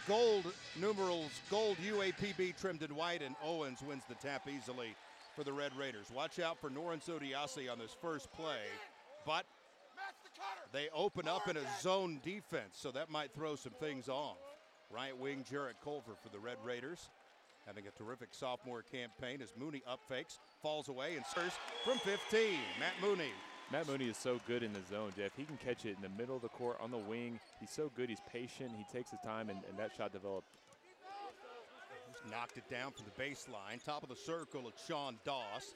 gold numerals, gold UAPB trimmed in white, and Owens wins the tap easily for the Red Raiders. Watch out for Norrance Odiase on this first play, but they open up in a zone defense, so that might throw some things off. Right wing Jarrett Culver for the Red Raiders, having a terrific sophomore campaign as Mooney up fakes, falls away, and scores from 15. Matt Mooney. Matt Mooney is so good in the zone, Jeff. He can catch it in the middle of the court on the wing. He's so good. He's patient. He takes his time, and that shot developed. Just knocked it down from the baseline. Top of the circle, it's Sean Doss.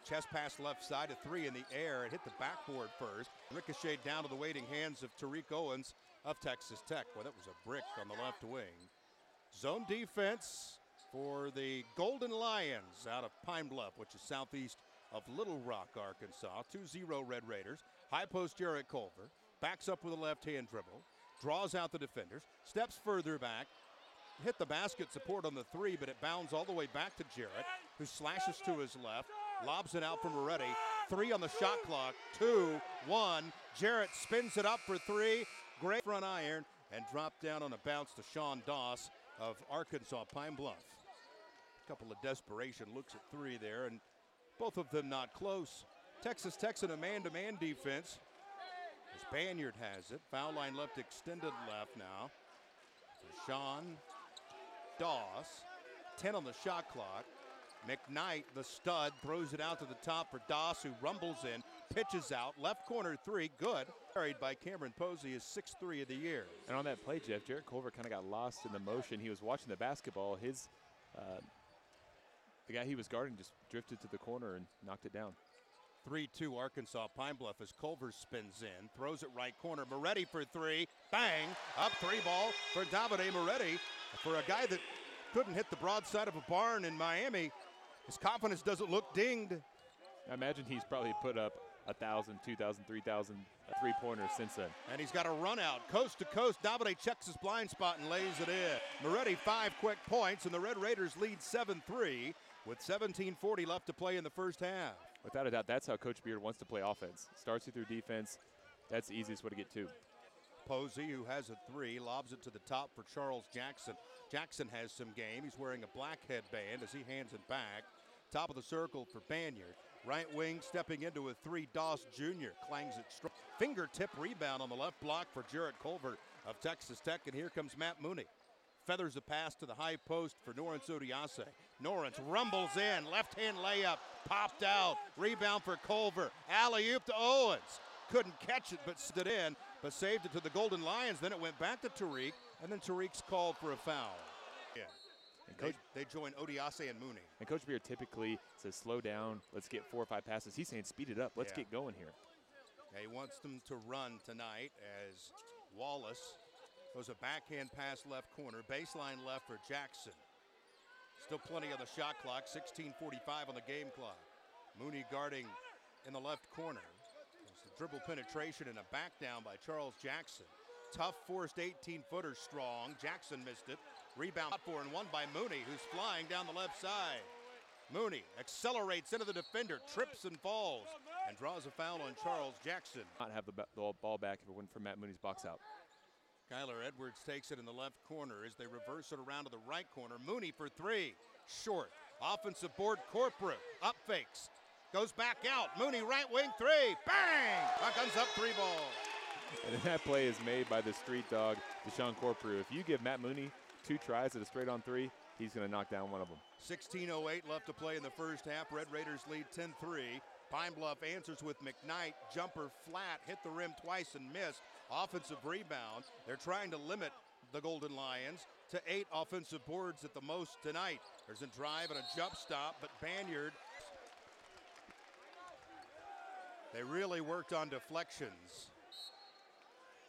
Chest pass left side, a three in the air. It hit the backboard first. Ricocheted down to the waiting hands of Tariq Owens of Texas Tech. Well, that was a brick on the left wing. Zone defense for the Golden Lions out of PineBluff, which is southeast of Little Rock, Arkansas. 2-0 Red Raiders. High post Jarrett Culver. Backs up with a left-hand dribble. Draws out the defenders. Steps further back. Hit the basket support on the three, but it bounds all the way back to Jarrett, who slashes to his left. Lobs it out for Moretti. 3 on the shot clock. 2, 1. Jarrett spins it up for 3. Great front iron and dropped down on a bounce to Sean Doss of Arkansas PineBluff. A couple of desperation looks at 3 there, and both of them not close. Texas Tech's in a man-to-man defense as Banyard has it. Foul line left, extended left now for Sean Doss. 10 on the shot clock. McKnight, the stud, throws it out to the top for Doss, who rumbles in, pitches out, left corner 3, good. Carried by Cameron Posey, his 6th 3 of the year. And on that play, Jeff, Jarrett Culver kind of got lost in the motion. He was watching the basketball. The guy he was guarding just drifted to the corner and knocked it down. 3-2 Arkansas PineBluff as Culver spins in, throws it right corner. Moretti for 3, bang, up 3 ball for Davide Moretti. For a guy that couldn't hit the broadside of a barn in Miami, his confidence doesn't look dinged. I imagine he's probably put up 1,000, 2,000, 3,000 three-pointers since then. And he's got a run out, coast to coast. Davide checks his blind spot and lays it in. Moretti 5 quick points, and the Red Raiders lead 7-3 with 17:40 left to play in the first half. Without a doubt, that's how Coach Beard wants to play offense. Starts you through defense. That's the easiest way to get 2. Posey, who has a 3, lobs it to the top for Charles Jackson. Jackson has some game. He's wearing a black headband as he hands it back. Top of the circle for Banyard. Right wing stepping into a 3, Doss Jr. clangs it strong. Fingertip rebound on the left block for Jarrett Culver of Texas Tech, and here comes Matt Mooney. Feathers a pass to the high post for Norrance Odiase. Norrance rumbles in, left-hand layup, popped out. Rebound for Culver. Alley-oop to Owens. Couldn't catch it, but stood in, but saved it to the Golden Lions. Then it went back to Tariq, and then Tariq's called for a foul. Yeah. And Coach, they join Odiase and Mooney. And Coach Beard typically says, slow down, let's get 4 or 5 passes. He's saying, speed it up, let's get going here. Yeah, he wants them to run tonight as Wallace goes a backhand pass left corner, baseline left for Jackson. Still plenty on the shot clock, 16:45 on the game clock. Mooney guarding in the left corner. There's the dribble penetration and a back down by Charles Jackson. Tough forced 18-footer strong. Jackson missed it. Rebound for and won by Mooney, who's flying down the left side. Mooney accelerates into the defender, trips and falls, and draws a foul on Charles Jackson. Not have the ball back if it went from Matt Mooney's box out. Kyler Edwards takes it in the left corner as they reverse it around to the right corner. Mooney for 3, short. Offensive board, Corprew, up fakes. Goes back out, Mooney right wing 3, bang! That comes up 3 ball. And then that play is made by the street dog, Deshaun Corprew. If you give Matt Mooney 2 tries at a straight-on 3, he's going to knock down one of them. 16:08 left to play in the first half. Red Raiders lead 10-3. PineBluff answers with McKnight. Jumper flat, hit the rim twice and missed. Offensive rebound. They're trying to limit the Golden Lions to 8 offensive boards at the most tonight. There's a drive and a jump stop, but Banyard. They really worked on deflections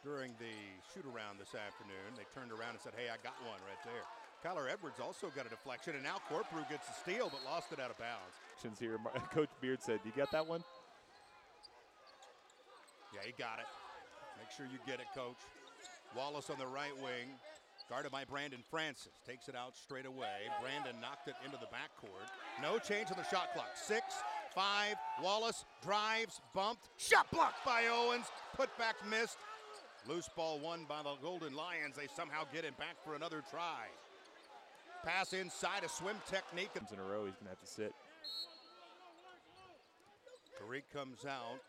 during the shoot-around this afternoon. They turned around and said, hey, I got one right there. Kyler Edwards also got a deflection, and now Corprew gets a steal but lost it out of bounds. Here, Coach Beard said, you got that one? Yeah, he got it. Make sure you get it, Coach. Wallace on the right wing, guarded by Brandon Francis. Takes it out straight away. Brandon knocked it into the backcourt. No change on the shot clock. 6, 5, Wallace drives, bumped, shot blocked by Owens. Put back missed. Loose ball won by the Golden Lions. They somehow get it back for another try. Pass inside, a swim technique. In a row, he's going to have to sit. Tariq comes out.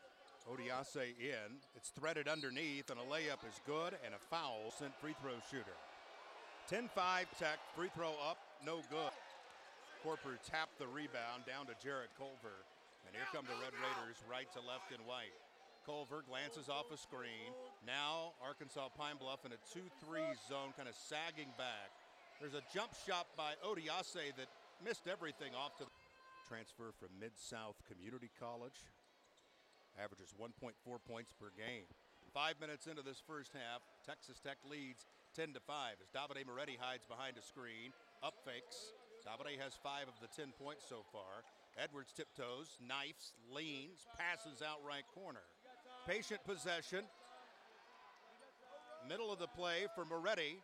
Odiase in. It's threaded underneath, and a layup is good, and a foul sent free throw shooter. 10-5 Tech, free throw up, no good. Corprew tapped the rebound down to Jarrett Culver. And here come the Red Raiders, right to left and white. Culver glances off a screen. Now Arkansas PineBluff in a 2-3 zone, kind of sagging back. There's a jump shot by Odiase that missed everything off to the transfer from Mid-South Community College. Averages 1.4 points per game. 5 minutes into this first half, Texas Tech leads 10-5 as Davide Moretti hides behind a screen. Up fakes. Davide has 5 of the 10 points so far. Edwards tiptoes, knifes, leans, passes out right corner. Patient possession. Middle of the play for Moretti.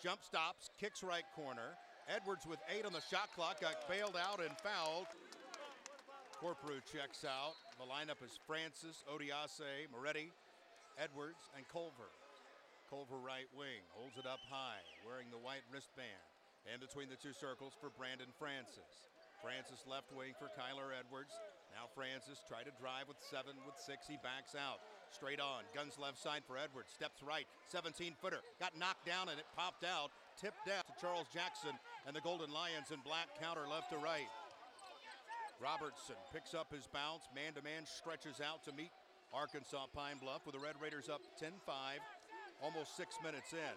Jump stops, kicks right corner. Edwards with 8 on the shot clock, got bailed out and fouled. Corprew checks out. The lineup is Francis, Odiase, Moretti, Edwards, and Culver. Culver right wing, holds it up high, wearing the white wristband. In between the two circles for Brandon Francis. Francis left wing for Kyler Edwards. Now Francis tried to drive with 7, with 6, he backs out. Straight on, guns left side for Edwards, steps right, 17-footer. Got knocked down and it popped out, tipped down to Charles Jackson and the Golden Lions in black counter left to right. Robertson picks up his bounce, man-to-man stretches out to meet Arkansas PineBluff with the Red Raiders up 10-5, almost 6 minutes in.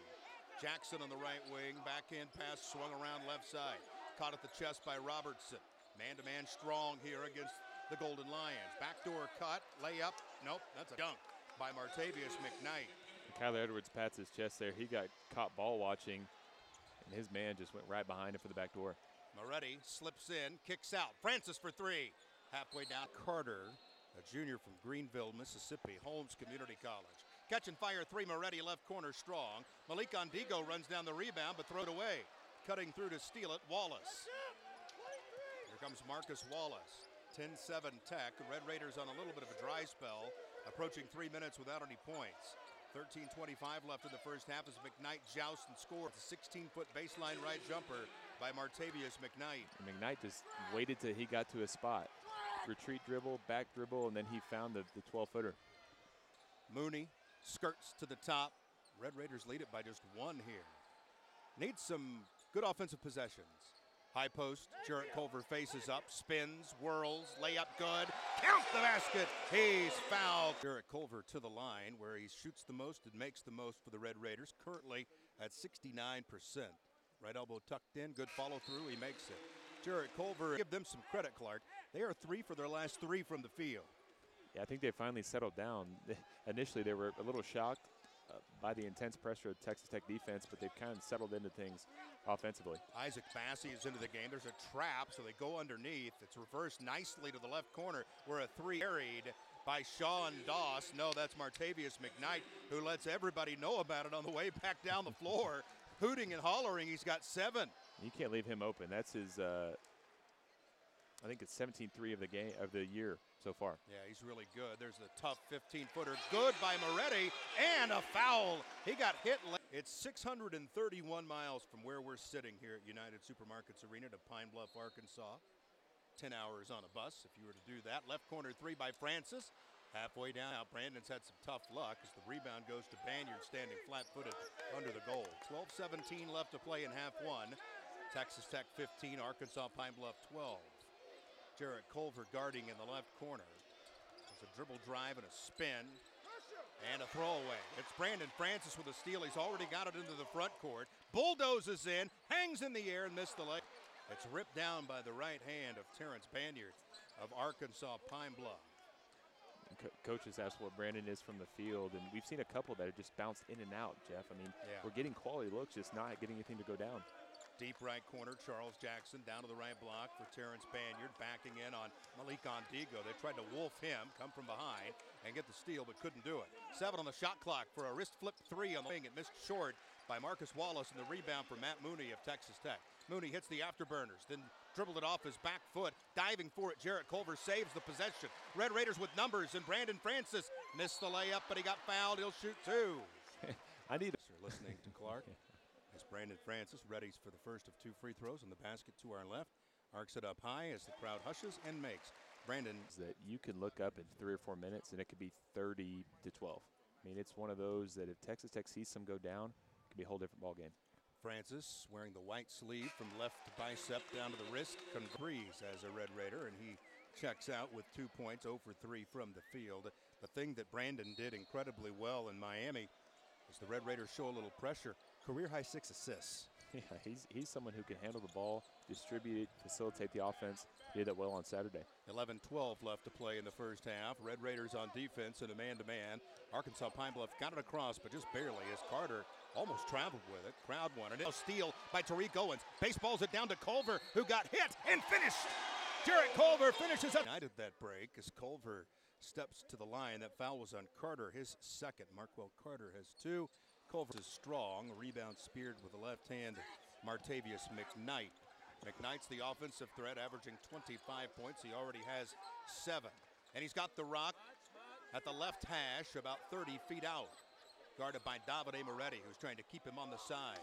Jackson on the right wing, backhand pass swung around left side. Caught at the chest by Robertson. Man-to-man strong here against the Golden Lions. Backdoor cut, layup, nope, that's a dunk by Martavius McKnight. Kyler Edwards pats his chest there. He got caught ball watching, and his man just went right behind him for the back door. Moretti slips in, kicks out. Francis for 3. Halfway down, Carter, a junior from Greenville, Mississippi, Holmes Community College. Catch and fire 3, Moretti left corner strong. Malik Ondigo runs down the rebound but throw it away. Cutting through to steal it, Wallace. Here comes Marcus Wallace. 10-7 Tech. The Red Raiders on a little bit of a dry spell, approaching 3 minutes without any points. 13:25 left in the first half as McKnight jousts and scores. A 16-foot baseline right jumper by Martavius McKnight. And McKnight just waited till he got to a spot. Retreat dribble, back dribble, and then he found the 12-footer. Mooney skirts to the top. Red Raiders lead it by just 1 here. Needs some good offensive possessions. High post, Jarrett Culver faces up, spins, whirls, layup good. Count the basket. He's fouled. Jarrett Culver to the line where he shoots the most and makes the most for the Red Raiders, currently at 69%. Right elbow tucked in, good follow through, he makes it. Jarrett Culver, give them some credit, Clark. They are 3 for their last 3 from the field. Yeah, I think they finally settled down. Initially, they were a little shocked by the intense pressure of Texas Tech defense, but they've kind of settled into things offensively. Isaac Massey is into the game. There's a trap, so they go underneath. It's reversed nicely to the left corner where a 3 carried by Sean Doss. No, that's Martavius McKnight, who lets everybody know about it on the way back down the floor. Hooting and hollering, he's got 7. You can't leave him open. That's his, I think it's 17-3 of the game of the year so far. Yeah, he's really good. There's a tough 15-footer. Good by Moretti, and a foul. He got hit. It's 631 miles from where we're sitting here at United Supermarkets Arena to PineBluff, Arkansas. 10 hours on a bus if you were to do that. Left corner 3 by Francis. Halfway down, now Brandon's had some tough luck as the rebound goes to Banyard standing flat-footed under the goal. 12:17 left to play in half 1. Texas Tech 15, Arkansas PineBluff 12. Jarrett Culver guarding in the left corner. There's a dribble drive and a spin and a throwaway. It's Brandon Francis with a steal. He's already got it into the front court. Bulldozes in, hangs in the air and missed the leg. It's ripped down by the right hand of Terrence Banyard of Arkansas PineBluff. Coaches asked what Brandon is from the field, and we've seen a couple that have just bounced in and out, Jeff. I mean, We're getting quality looks, just not getting anything to go down. Deep right corner, Charles Jackson down to the right block for Terrence Banyard, backing in on Malik Ondigo. They tried to wolf him, come from behind, and get the steal, but couldn't do it. 7 on the shot clock for a wrist flip 3 on the wing. It missed short by Marcus Wallace, and the rebound for Matt Mooney of Texas Tech. Mooney hits the afterburners, then dribbled it off his back foot, diving for it. Jarrett Culver saves the possession. Red Raiders with numbers, and Brandon Francis missed the layup, but he got fouled. He'll shoot 2. I need. Listening to Clark. As Brandon Francis readies for the first of 2 free throws in the basket to our left. Arcs it up high as the crowd hushes and makes. Brandon. That you can look up in 3 or 4 minutes and it could be 30 to 12. I mean, it's one of those that if Texas Tech sees some go down, it could be a whole different ball game. Francis wearing the white sleeve from left bicep down to the wrist. Breeze as a Red Raider, and he checks out with 2 points, 0 for 3 from the field. The thing that Brandon did incredibly well in Miami is the Red Raiders show a little pressure. Career-high 6 assists. Yeah, he's someone who can handle the ball, distribute it, facilitate the offense. He did that well on Saturday. 11-12 left to play in the first half. Red Raiders on defense in a man-to-man. Arkansas PineBluff got it across, but just barely as Carter almost traveled with it. Crowd wanted it. A steal by Tariq Owens. Baseballs it down to Culver, who got hit and finished. Jarrett Culver finishes up. United that break as Culver steps to the line. That foul was on Carter, his second. Marquell Carter has 2. Culver is strong. Rebound speared with the left hand. Martavius McKnight. McKnight's the offensive threat, averaging 25 points. He already has 7. And he's got the rock at the left hash, about 30 feet out. Guarded by Davide Moretti, who's trying to keep him on the side.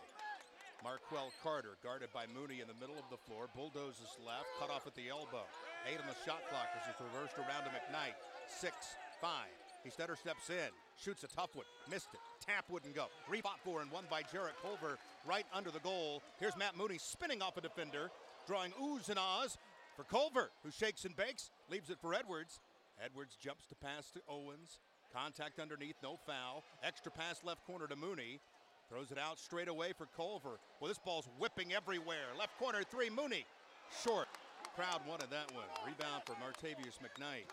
Marquell Carter, guarded by Mooney in the middle of the floor. Bulldozes left, cut off at the elbow. 8 on the shot clock as it's reversed around to McKnight. 6-5. He stutter steps in, shoots a tough one, missed it. Tap wouldn't go. Fought for and won by Jarrett Culver right under the goal. Here's Matt Mooney spinning off a defender, drawing oohs and ahs for Culver, who shakes and bakes, leaves it for Edwards. Edwards jumps to pass to Owens. Contact underneath, no foul. Extra pass left corner to Mooney. Throws it out straight away for Culver. Well, this ball's whipping everywhere. Left corner 3, Mooney. Short. Crowd wanted that one. Rebound for Martavius McKnight.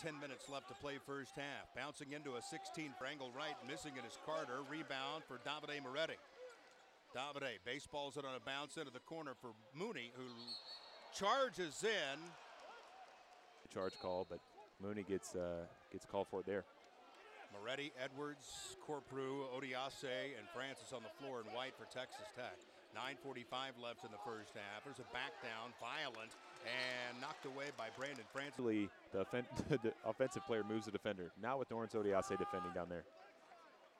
10 minutes left to play first half. Bouncing into a 16 for angle right. Missing it is Carter. Rebound for Davide Moretti. Davide baseballs it on a bounce into the corner for Mooney, who charges in. Charge call, but Mooney gets called for it there. Moretti, Edwards, Corprew, Odiase, and Francis on the floor in white for Texas Tech. 9:45 left in the first half. There's a back down, violent, and knocked away by Brandon Francis. The offensive player moves the defender. Not with Lawrence Odiase defending down there.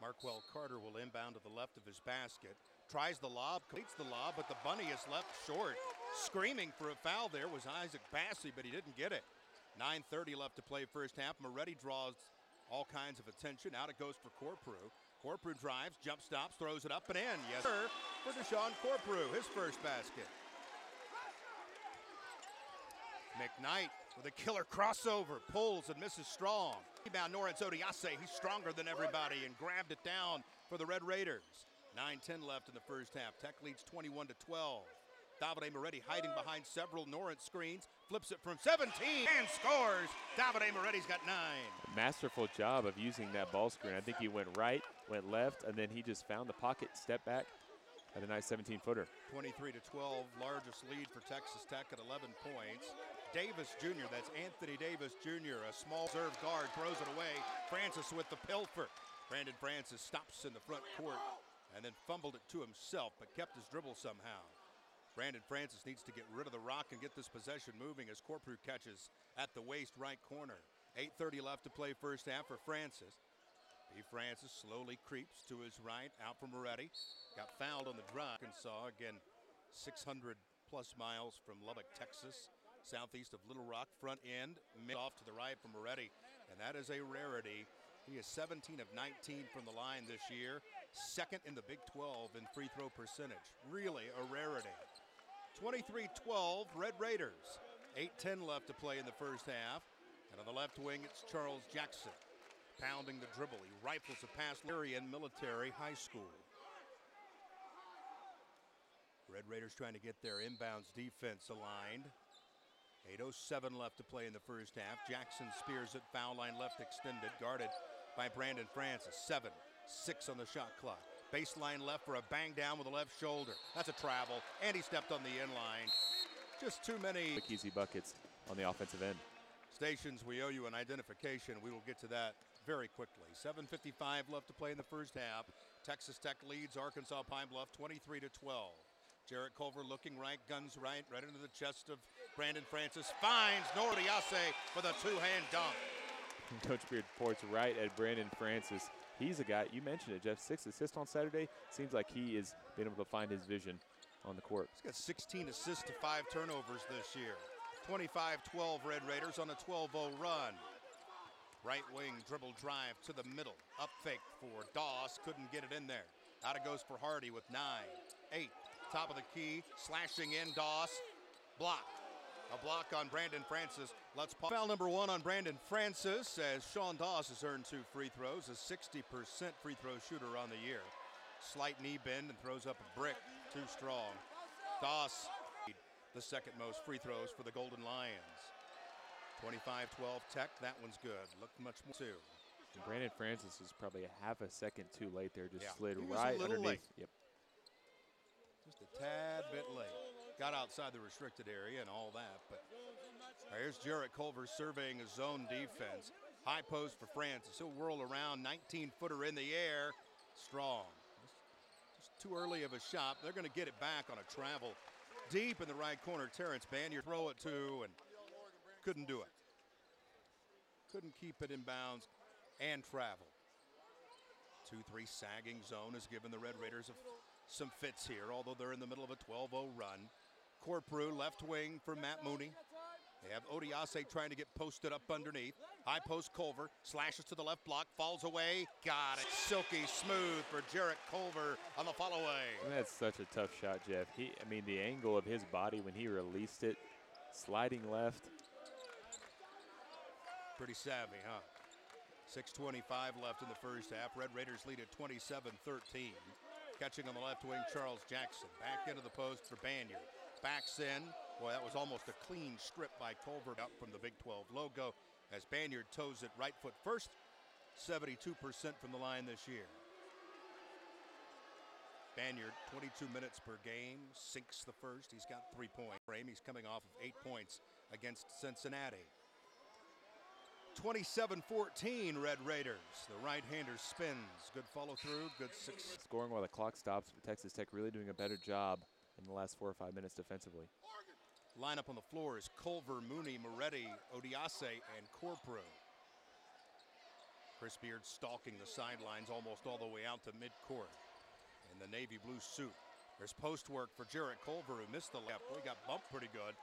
Marquell Carter will inbound to the left of his basket. Tries the lob, completes the lob, but the bunny is left short. Screaming for a foul there was Isaac Bassey, but he didn't get it. 9:30 left to play first half. Moretti draws all kinds of attention. Out it goes for Corprew. Corprew drives, jump stops, throws it up and in. Yes, sir, for Deshaun Corprew, his first basket. McKnight with a killer crossover, pulls and misses strong. Rebound Lawrence Odiase, he's stronger than everybody and grabbed it down for the Red Raiders. 9:10 left in the first half. Tech leads 21-12. Davide Moretti hiding behind several Norrent screens, flips it from 17 and scores. Davide Moretti's got 9. Masterful job of using that ball screen. I think he went right, went left, and then he just found the pocket, stepped back, had a nice 17-footer. 23-12, largest lead for Texas Tech at 11 points. Davis Jr., that's Anthony Davis Jr., a small reserve guard, throws it away. Francis with the pilfer. Brandon Francis stops in the front court and then fumbled it to himself, but kept his dribble somehow. Brandon Francis needs to get rid of the rock and get this possession moving as Corprew catches at the waist right corner. 8:30 left to play first half for Francis. B. Francis slowly creeps to his right, out from Moretti. Got fouled on the drive. Arkansas, again, 600-plus miles from Lubbock, Texas, southeast of Little Rock, front end, mid off to the right from Moretti, and that is a rarity. He is 17 of 19 from the line this year, second in the Big 12 in free throw percentage. Really a rarity. 23-12, Red Raiders. 8:10 left to play in the first half. And on the left wing, it's Charles Jackson. Pounding the dribble. He rifles a pass. Marion Military High School. Red Raiders trying to get their inbounds defense aligned. 8:07 left to play in the first half. Jackson spears it, foul line left extended, guarded by Brandon Francis. 7-6 on the shot clock. Baseline left for a bang down with the left shoulder. That's a travel, and he stepped on the inline. Just too many quick, easy buckets on the offensive end. Stations, we owe you an identification. We will get to that very quickly. 7:55 left to play in the first half. Texas Tech leads Arkansas PineBluff 23-12. Jarrett Culver looking right, guns right into the chest of Brandon Francis. Finds Odiase for the two-hand dunk. Coach Beard points right at Brandon Francis. He's a guy, you mentioned it, Jeff, 6 assists on Saturday. Seems like he is being able to find his vision on the court. He's got 16 assists to 5 turnovers this year. 25-12 Red Raiders on a 12-0 run. Right wing dribble drive to the middle. Up fake for Doss. Couldn't get it in there. Out it goes for Hardy with 9, 8. Top of the key. Slashing in Doss. Block. A block on Brandon Francis. Let's pause. Foul number 1 on Brandon Francis as Sean Doss has earned 2 free throws. A 60% free throw shooter on the year. Slight knee bend and throws up a brick. Too strong. Doss, the second most free throws for the Golden Lions. 25-12 Tech. That one's good. Looked much more too. And Brandon Francis was probably a half a second too late there. Just slid He was right a little underneath. late. Yep. Just a tad bit late. Got outside the restricted area and all that. But here's Jarrett Culver surveying his zone defense. High post for Francis. He'll whirl around. 19-footer in the air. Strong. Just too early of a shot. They're going to get it back on a travel. Deep in the right corner, Terrence Banyard throw it to and couldn't do it. Couldn't keep it in bounds and travel. 2-3 sagging zone has given the Red Raiders some fits here, although they're in the middle of a 12-0 run. Corprew left wing for Matt Mooney. They have Odiase trying to get posted up underneath. High post Culver slashes to the left block, falls away. Got it. Silky smooth for Jarrett Culver on the follow away. That's such a tough shot, Jeff. I mean, the angle of his body when he released it, sliding left. Pretty savvy, huh? 6:25 left in the first half. Red Raiders lead at 27-13. Catching on the left wing, Charles Jackson. Back into the post for Banyard. Backs in. Boy, that was almost a clean strip by Culver out from the Big 12 logo as Banyard toes it right foot first. 72% from the line this year. Banyard, 22 minutes per game, sinks the first. He's got 3 points. He's coming off of 8 points against Cincinnati. 27-14 Red Raiders. The right-hander spins. Good follow through, good six. Scoring while the clock stops, but Texas Tech really doing a better job in the last 4 or 5 minutes defensively. Lineup on the floor is Culver, Mooney, Moretti, Odiase, and Corprew. Chris Beard stalking the sidelines almost all the way out to midcourt in the navy blue suit. There's post work for Jarrett Culver, who missed the layup. He got bumped pretty good,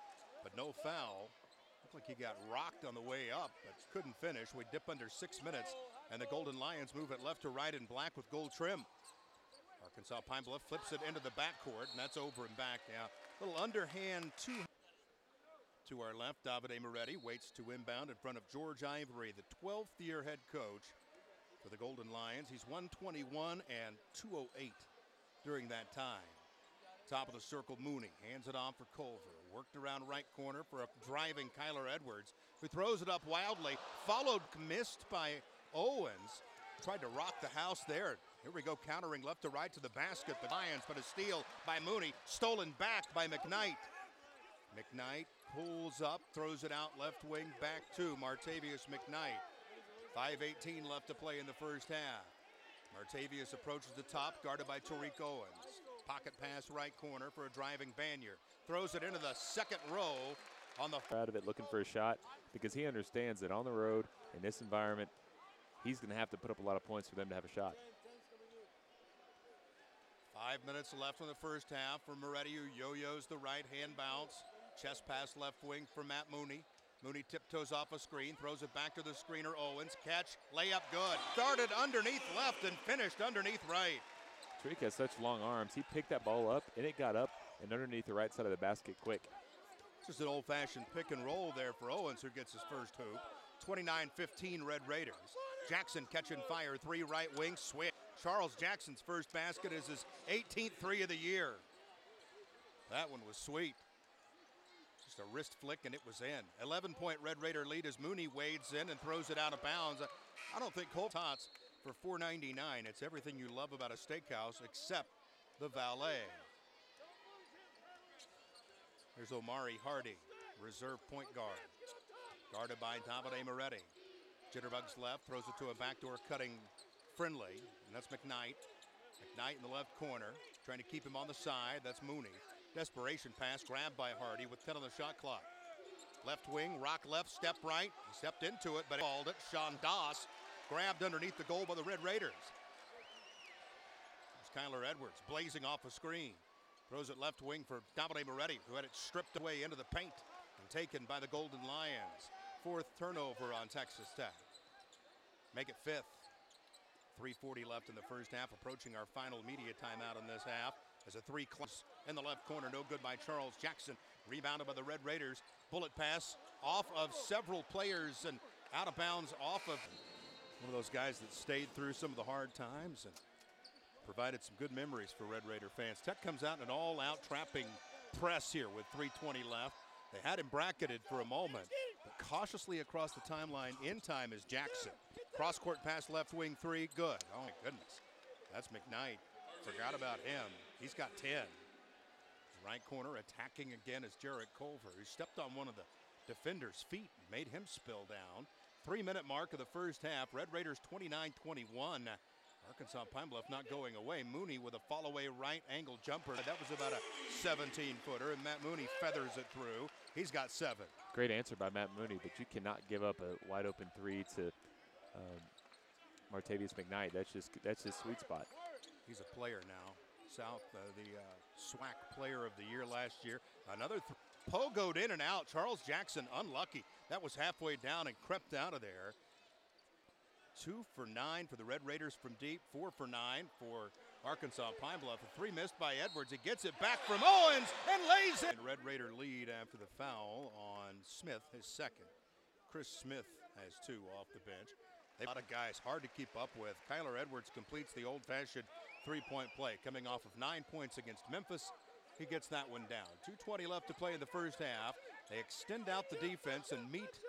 but no foul. Looked like he got rocked on the way up, but couldn't finish. We dip under 6 minutes, and the Golden Lions move it left to right in black with gold trim. Arkansas PineBluff flips it into the backcourt, and that's over and back now. Little underhand to our left. Davide Moretti waits to inbound in front of George Ivory, the 12th year head coach for the Golden Lions. He's 121 and 208 during that time. Top of the circle, Mooney hands it on for Culver. Worked around right corner for a driving Kyler Edwards, who throws it up wildly. Followed, missed by Owens. Tried to rock the house there. Here we go, countering left to right to the basket. The Lions, but a steal by Mooney. Stolen back by McKnight. McKnight pulls up, throws it out left wing back to Martavius McKnight. 5:18 left to play in the first half. Martavius approaches the top, guarded by Tariq Owens. Pocket pass right corner for a driving Banyard. Throws it into the second row on the... Out of it, looking for a shot, because he understands that on the road, in this environment, he's going to have to put up a lot of points for them to have a shot. 5 minutes left in the first half for Moretti, who yo-yos the right hand bounce. Chest pass left wing for Matt Mooney. Mooney tiptoes off a screen, throws it back to the screener. Owens, catch, layup good. Started underneath left and finished underneath right. Tariq has such long arms. He picked that ball up, and it got up and underneath the right side of the basket quick. Just an old-fashioned pick and roll there for Owens, who gets his first hoop. 29-15 Red Raiders. Jackson catching fire, 3 right wing, switch. Charles Jackson's first basket is his 18th 3 of the year. That one was sweet. Just a wrist flick and it was in. 11-point Red Raider lead as Mooney wades in and throws it out of bounds. I don't think Cole Tots for $4.99. It's everything you love about a steakhouse except the valet. Here's Omari Hardy, reserve point guard. Guarded by Davide Moretti. Jitterbugs left, throws it to a backdoor cutting Friendly, and that's McKnight. McKnight in the left corner, trying to keep him on the side. That's Mooney. Desperation pass, grabbed by Hardy with 10 on the shot clock. Left wing, rock left, step right. He stepped into it, but called it. Sean Doss grabbed underneath the goal by the Red Raiders. There's Kyler Edwards blazing off a screen. Throws it left wing for Davide Moretti, who had it stripped away into the paint and taken by the Golden Lions. Fourth turnover on Texas Tech. Make it fifth. 3:40 left in the first half, approaching our final media timeout in this half. As a three close in the left corner, no good by Charles Jackson. Rebounded by the Red Raiders. Bullet pass off of several players and out of bounds off of one of those guys that stayed through some of the hard times and provided some good memories for Red Raider fans. Tech comes out in an all-out trapping press here with 3:20 left. They had him bracketed for a moment, but cautiously across the timeline in time is Jackson. Cross-court pass left wing three, good. Oh my goodness, that's McKnight. Forgot about him. He's got 10. Right corner attacking again is Jarrett Culver, who stepped on one of the defender's feet and made him spill down. 3-minute mark of the first half. Red Raiders 29-21. Arkansas PineBluff not going away. Mooney with a fall-away right angle jumper. That was about a 17-footer, and Matt Mooney feathers it through. He's got 7. Great answer by Matt Mooney, but you cannot give up a wide-open three to Martavius McKnight. That's his sweet spot. He's a player now. South, the SWAC player of the year last year. Another pogoed in and out. Charles Jackson unlucky. That was halfway down and crept out of there. 2 for 9 for the Red Raiders from deep. 4 for 9 for Arkansas PineBluff. A 3 missed by Edwards. He gets it back from Owens and lays it. Red Raider lead after the foul on Smith, his second. Chris Smith has 2 off the bench. A lot of guys hard to keep up with. Kyler Edwards completes the old-fashioned three-point play, coming off of 9 points against Memphis. He gets that one down. 2:20 left to play in the first half. They extend out the defense and meet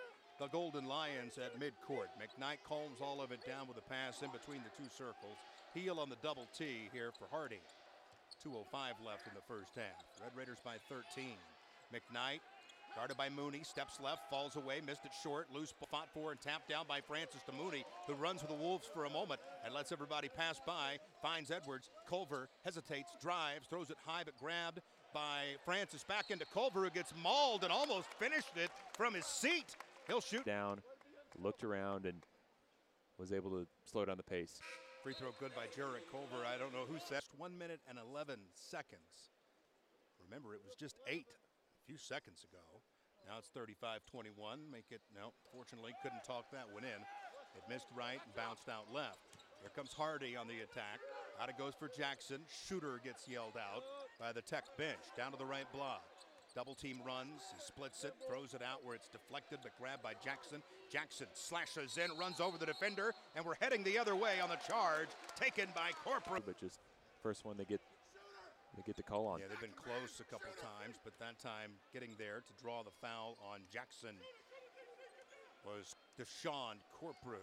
the Golden Lions at midcourt. McKnight calms all of it down with a pass in between the 2 circles. Heel on the double T here for Hardy. 2:05 left in the first half. Red Raiders by 13. McKnight guarded by Mooney, steps left, falls away, missed it short, loose, fought for and tapped down by Francis to Mooney, who runs with the Wolves for a moment and lets everybody pass by, finds Edwards. Culver hesitates, drives, throws it high, but grabbed by Francis. Back into Culver, who gets mauled and almost finished it from his seat. He'll shoot. Down, looked around, and was able to slow down the pace. Free throw good by Jarrett Culver. I don't know who said 1 minute and 11 seconds. Remember, it was just 8 a few seconds ago. Now it's 35-21. Make it, no, fortunately couldn't talk that one in. It missed right and bounced out left. Here comes Hardy on the attack. Out it goes for Jackson. Shooter gets yelled out by the Tech bench. Down to the right block. Double team runs. He splits it, throws it out where it's deflected, but grabbed by Jackson. Jackson slashes in, runs over the defender, and we're heading the other way on the charge. Taken by Corporal. But just first one they get the call on. Yeah, they've been close a couple times, but that time getting there to draw the foul on Jackson was Deshaun Corprew.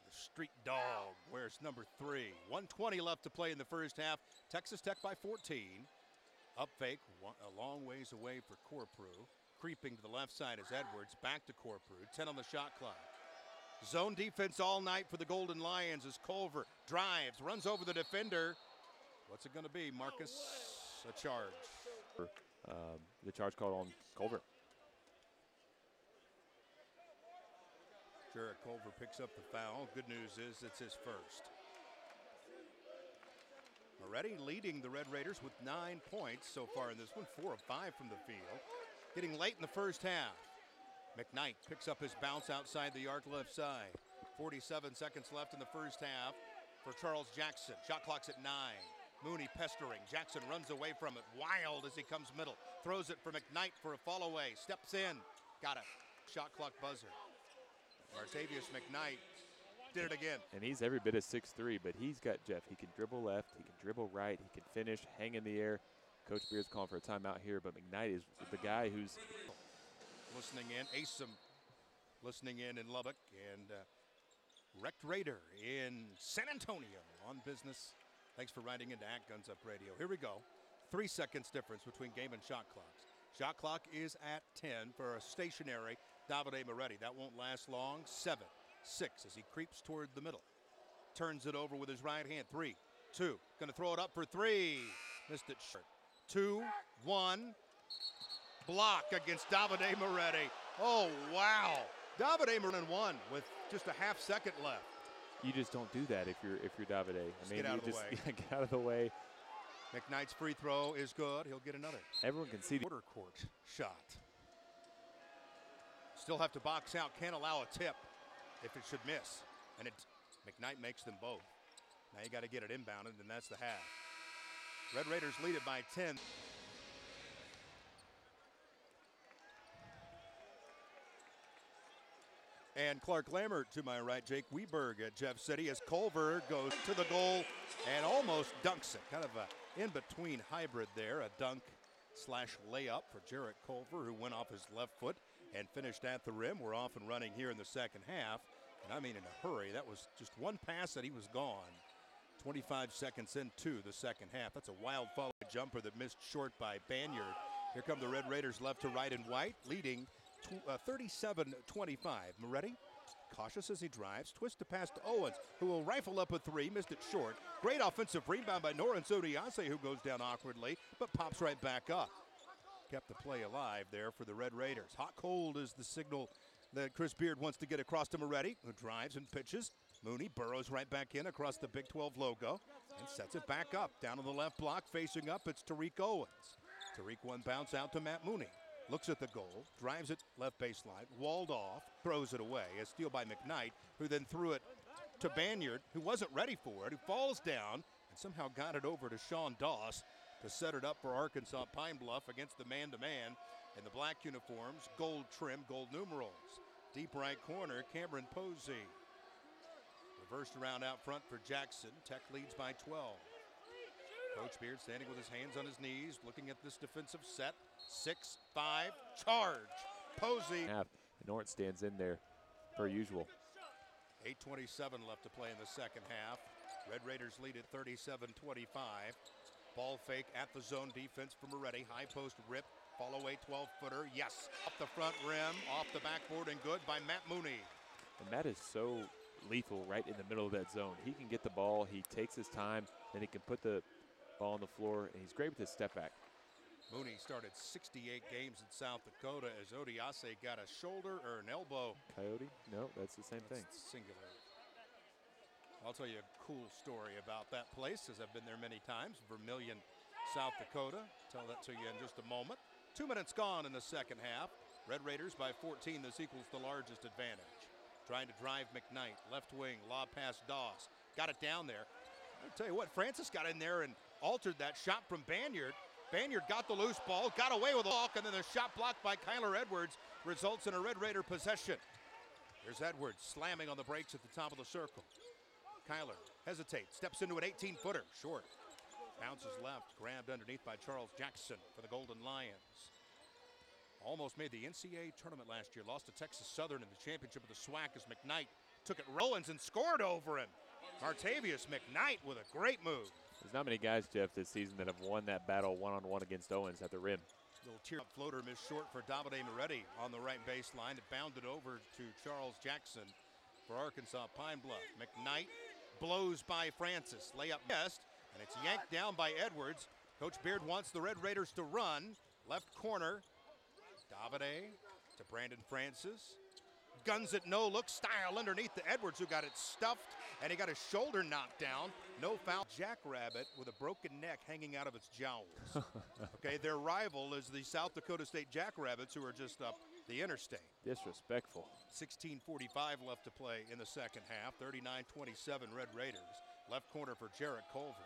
The street dog wears number 3. 1:20 left to play in the first half. Texas Tech by 14. Up fake, a long ways away for Corprew. Creeping to the left side is Edwards. Back to Corprew. 10 on the shot clock. Zone defense all night for the Golden Lions as Culver drives, runs over the defender. What's it going to be, Marcus? A charge. The charge called on Culver. Jarrett Culver picks up the foul. Good news is it's his first. Moretti leading the Red Raiders with 9 points so far in this one. 4 of 5 from the field. Getting late in the first half. McKnight picks up his bounce outside the arc left side. 47 seconds left in the first half for Charles Jackson. Shot clock's at 9. Mooney pestering. Jackson runs away from it. Wild as he comes middle. Throws it for McKnight for a fall away. Steps in. Got it. Shot clock buzzer. Martavius McKnight did it again. And he's every bit of 6'3", but he's got Jeff. He can dribble left. He can dribble right. He can finish, hang in the air. Coach Beard's calling for a timeout here, but McKnight is the guy who's listening in. Asim listening in Lubbock, and Wrecked Raider in San Antonio on business. Thanks for writing into At Guns Up Radio. Here we go. 3 seconds difference between game and shot clocks. Shot clock is at 10 for a stationary Davide Moretti. That won't last long. 7, 6 as he creeps toward the middle. Turns it over with his right hand. 3, 2. Going to throw it up for 3. Missed it short. 2, 1. block against Davide Moretti. Oh, wow. Davide Moretti won with just a half second left. You just don't do that if you're Davide. I mean, get out of the way. Get out of the way. McKnight's free throw is good. He'll get another. Everyone can see the quarter court shot. Still have to box out. Can't allow a tip if it should miss. And McKnight makes them both. Now you got to get it inbounded, and that's the half. Red Raiders lead it by 10. And Clark Lammert to my right, Jake Weberg at Jeff City as Culver goes to the goal and almost dunks it. Kind of a in-between hybrid there, a dunk slash layup for Jarrett Culver, who went off his left foot and finished at the rim. We're off and running here in the second half, and I mean in a hurry. That was just one pass and he was gone. 25 seconds into the second half. That's a wild follow jumper that missed short by Banyard. Here come the Red Raiders left to right in white, leading 37-25. Moretti, cautious as he drives, twists to pass to Owens, who will rifle up a three, missed it short. Great offensive rebound by Norris Odiase, who goes down awkwardly, but pops right back up. Kept the play alive there for the Red Raiders. Hot cold is the signal that Chris Beard wants to get across to Moretti, who drives and pitches. Mooney burrows right back in across the Big 12 logo and sets it back up. Down on the left block, facing up, it's Tariq Owens. Tariq one bounce out to Matt Mooney. Looks at the goal, drives it left baseline, walled off, throws it away. A steal by McKnight, who then threw it to Banyard, who wasn't ready for it, who falls down and somehow got it over to Sean Doss to set it up for Arkansas PineBluff against the man-to-man in the black uniforms, gold trim, gold numerals. Deep right corner, Cameron Posey. Reversed around out front for Jackson. Tech leads by 12. Coach Beard standing with his hands on his knees, looking at this defensive set. 6-5, charge. Posey. Norton stands in there per usual. 8:27 left to play in the second half. Red Raiders lead at 37-25. Ball fake at the zone defense for Moretti. High post rip. Follow a 12-footer. Yes. Off the front rim, off the backboard, and good by Matt Mooney. And Matt is so lethal right in the middle of that zone. He can get the ball. He takes his time. Then he can put the ball on the floor, and he's great with his step back. Mooney started 68 games in South Dakota as Odiase got a shoulder or an elbow. Coyote? No, that's the same thing. Singular. I'll tell you a cool story about that place, as I've been there many times. Vermilion, South Dakota. Tell that to you in just a moment. 2 minutes gone in the second half. Red Raiders by 14. This equals the largest advantage. Trying to drive McKnight. Left wing, lob pass Doss. Got it down there. I'll tell you what, Francis got in there and altered that shot from Banyard. Banyard got the loose ball, got away with a walk, and then the shot blocked by Kyler Edwards results in a Red Raider possession. Here's Edwards slamming on the brakes at the top of the circle. Kyler hesitates, steps into an 18-footer, short. Bounces left, grabbed underneath by Charles Jackson for the Golden Lions. Almost made the NCAA tournament last year, lost to Texas Southern in the championship of the SWAC as McKnight took it Rollins and scored over him. Martavius McKnight with a great move. There's not many guys, Jeff, this season that have won that battle one-on-one against Owens at the rim. Little tear-up floater missed short for Davide Moretti on the right baseline. It bounded over to Charles Jackson for Arkansas PineBluff. McKnight blows by Francis. Layup missed, and it's yanked down by Edwards. Coach Beard wants the Red Raiders to run. Left corner, Davide to Brandon Francis. Guns it, no look style underneath to Edwards, who got it stuffed, and he got his shoulder knocked down. No foul. Jackrabbit with a broken neck hanging out of its jowls. Okay, their rival is the South Dakota State Jackrabbits, who are just up the interstate. Disrespectful. 16:45 left to play in the second half. 39-27 Red Raiders. Left corner for Jarrett Culver.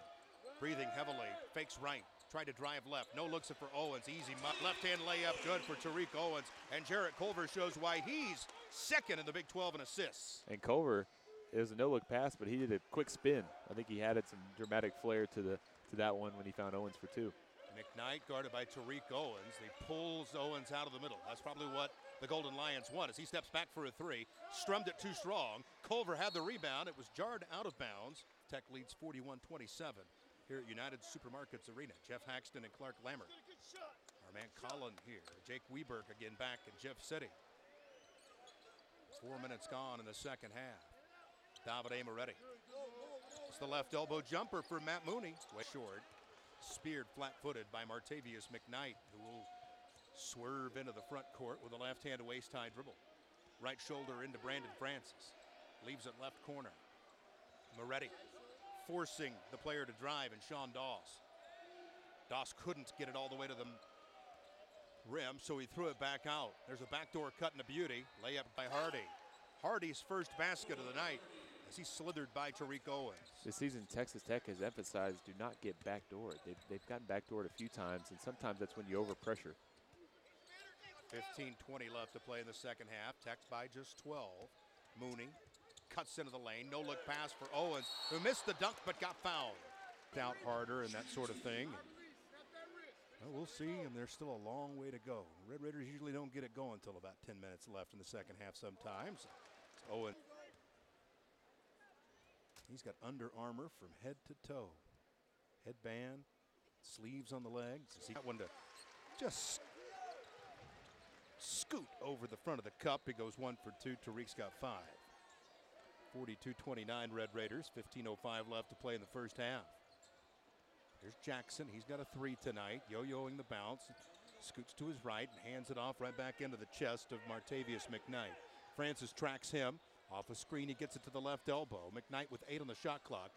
Breathing heavily, fakes right. Tried to drive left. No looks it for Owens. Easy left-hand layup, good for Tariq Owens. And Jarrett Culver shows why he's second in the Big 12 in assists. And Culver, it was a no-look pass, but he did a quick spin. I think he added some dramatic flair to that one when he found Owens for two. McKnight guarded by Tariq Owens. He pulls Owens out of the middle. That's probably what the Golden Lions want as he steps back for a three. Strummed it too strong. Culver had the rebound. It was jarred out of bounds. Tech leads 41-27. Here at United Supermarkets Arena. Jeff Haxton and Clark Lammert. Our man Colin here. Jake Weberg again back in Jeff City. 4 minutes gone in the second half. Davide Moretti. It's the left elbow jumper for Matt Mooney. Way short. Speared flat-footed by Martavius McKnight, who will Swerve into the front court with a left-hand waist-high dribble. Right shoulder into Brandon Francis. Leaves it left corner. Moretti forcing the player to drive, and Sean Doss. Doss couldn't get it all the way to the rim, so he threw it back out. There's a backdoor cut and a beauty. Layup by Hardy. Hardy's first basket of the night as he slithered by Tariq Owens. This season, Texas Tech has emphasized do not get backdoored. They've gotten backdoored a few times, and sometimes that's when you overpressure. 15:20 left to play in the second half. Tech by just 12. Mooney cuts into the lane. No-look pass for Owens, who missed the dunk but got fouled. Out harder and that sort of thing. Well, we'll see, and there's still a long way to go. Red Raiders usually don't get it going until about 10 minutes left in the second half sometimes. It's Owens. He's got Under Armour from head to toe. Headband, sleeves on the legs. That one to just scoot over the front of the cup. He goes 1 for 2. Tariq's got 5. 42-29 Red Raiders. 15:05 left to play in the first half. There's Jackson. He's got a 3 tonight. Yo-yoing the bounce. Scoots to his right and hands it off right back into the chest of Martavius McKnight. Francis tracks him. Off a screen, he gets it to the left elbow. McKnight with 8 on the shot clock.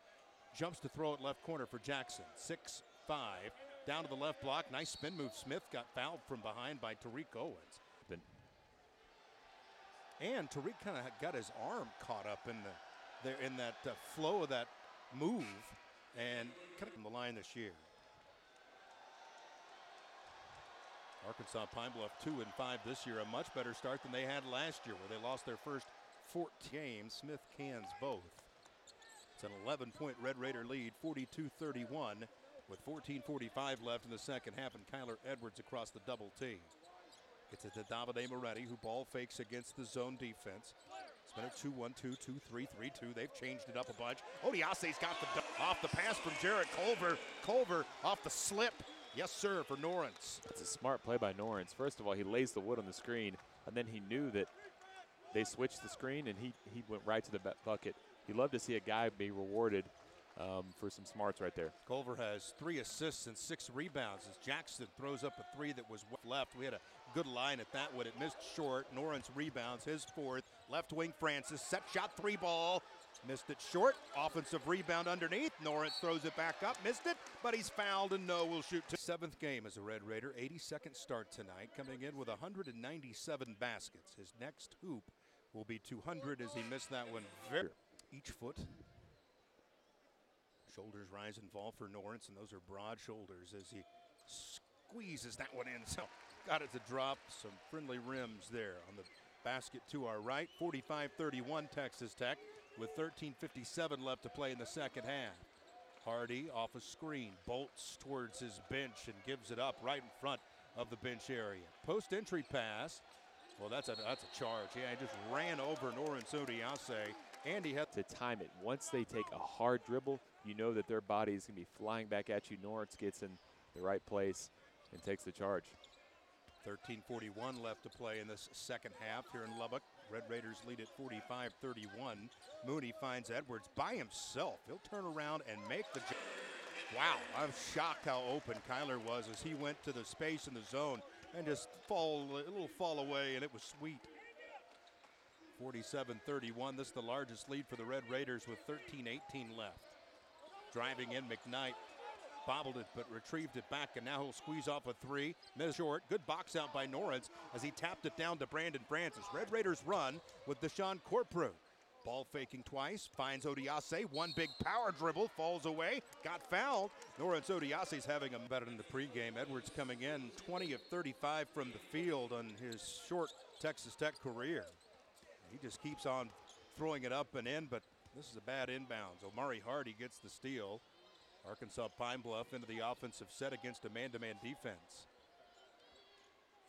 Jumps to throw it left corner for Jackson. 6-5. Down to the left block. Nice spin move. Smith got fouled from behind by Tariq Owens. And Tariq kind of got his arm caught up in that flow of that move and cut from the line this year. Arkansas PineBluff 2-5 this year, a much better start than they had last year, where they lost their first 14 games. Smith cans both. It's an 11-point Red Raider lead, 42-31, with 14:45 left in the second half, and Kyler Edwards across the double T. Gets it to Davide Moretti, who ball fakes against the zone defense. It's been a 2-1-2, 2-3, 3-2. They've changed it up a bunch. Odiase's got the off the pass from Jarrett Culver. Culver off the slip. Yes, sir, for Norrance. It's a smart play by Norrance. First of all, he lays the wood on the screen, and then he knew that they switched the screen, and he went right to the bucket. You love to see a guy be rewarded for some smarts right there. Culver has 3 assists and 6 rebounds as Jackson throws up a 3 that was left. We had a good line at that one. It missed short. Norrance rebounds his 4th. Left wing Francis. Set shot 3 ball. Missed it short. Offensive rebound underneath. Norrance throws it back up. Missed it, but he's fouled and will shoot. 7th game as a Red Raider. 82nd start tonight. Coming in with 197 baskets. His next hoop will be 200 as he missed that one. Each foot. Shoulders rise and fall for Norrance, and those are broad shoulders as he squeezes that one in. So got it to drop. Some friendly rims there on the basket to our right. 45-31 Texas Tech with 13:57 left to play in the second half. Hardy off a screen, bolts towards his bench and gives it up right in front of the bench area. Post-entry pass. Well, that's a charge. Yeah, he just ran over Norrance Odiase. And he had to time it. Once they take a hard dribble, you know that their body is going to be flying back at you. Norrance gets in the right place and takes the charge. 13:41 left to play in this second half here in Lubbock. Red Raiders lead at 45-31. Mooney finds Edwards by himself. He'll turn around and make the wow, I'm shocked how open Kyler was as he went to the space in the zone and just a little fall away, and it was sweet. 47-31. This is the largest lead for the Red Raiders with 13:18 left. Driving in McKnight. Bobbled it but retrieved it back, and now he'll squeeze off a 3. Miss short. Good box out by Norrance as he tapped it down to Brandon Francis. Red Raiders run with Deshaun Corprew. Ball faking twice. Finds Odiase. One big power dribble. Falls away. Got fouled. Norrance Odiase's having him better in the pregame. Edwards coming in 20 of 35 from the field on his short Texas Tech career. He just keeps on throwing it up and in, but this is a bad inbounds. Omari Hardy gets the steal. Arkansas PineBluff into the offensive set against a man-to-man defense.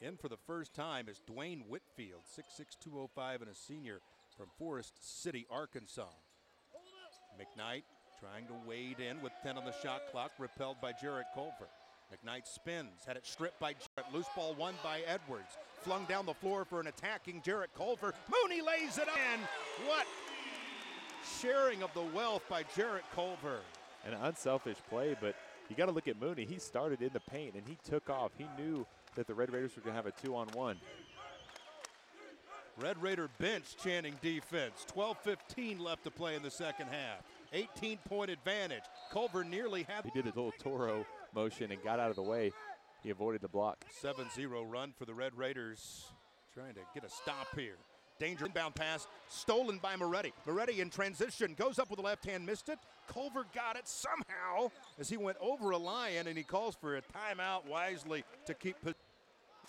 In for the first time is Dwayne Whitfield, 6'6", 205, and a senior from Forest City, Arkansas. McKnight trying to wade in with 10 on the shot clock, repelled by Jarrett Culver. McKnight spins, had it stripped by Jarrett. Loose ball won by Edwards. Flung down the floor for an attacking Jarrett Culver. Mooney lays it in. What sharing of the wealth by Jarrett Culver. An unselfish play, but you got to look at Mooney. He started in the paint, and he took off. He knew that the Red Raiders were going to have a 2-on-1. Red Raider bench chanting defense. 12:15 left to play in the second half. 18-point advantage. Culver nearly had. He did a little Toro motion and got out of the way. He avoided the block. 7-0 run for the Red Raiders. Trying to get a stop here. Danger inbound pass stolen by Moretti. Moretti in transition goes up with the left hand, missed it. Culver got it somehow as he went over a Lion, and he calls for a timeout wisely to keep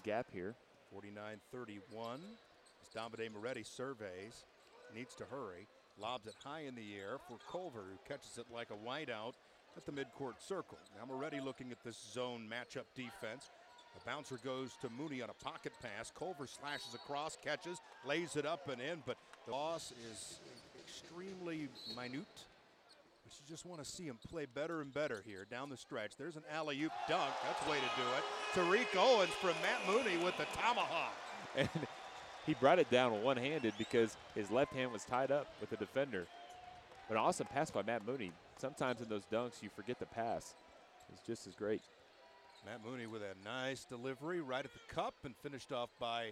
gap here. 49-31 as Dominique Moretti surveys, needs to hurry, lobs it high in the air for Culver, who catches it like a wideout at the midcourt circle. Now Moretti looking at this zone matchup defense. A bouncer goes to Mooney on a pocket pass. Culver slashes across, catches, lays it up and in, but the loss is extremely minute. But you just want to see him play better and better here down the stretch. There's an alley-oop dunk. That's the way to do it. Tariq Owens from Matt Mooney with the tomahawk. And he brought it down one-handed because his left hand was tied up with the defender. But an awesome pass by Matt Mooney. Sometimes in those dunks you forget the pass. It's just as great. Matt Mooney with a nice delivery right at the cup and finished off by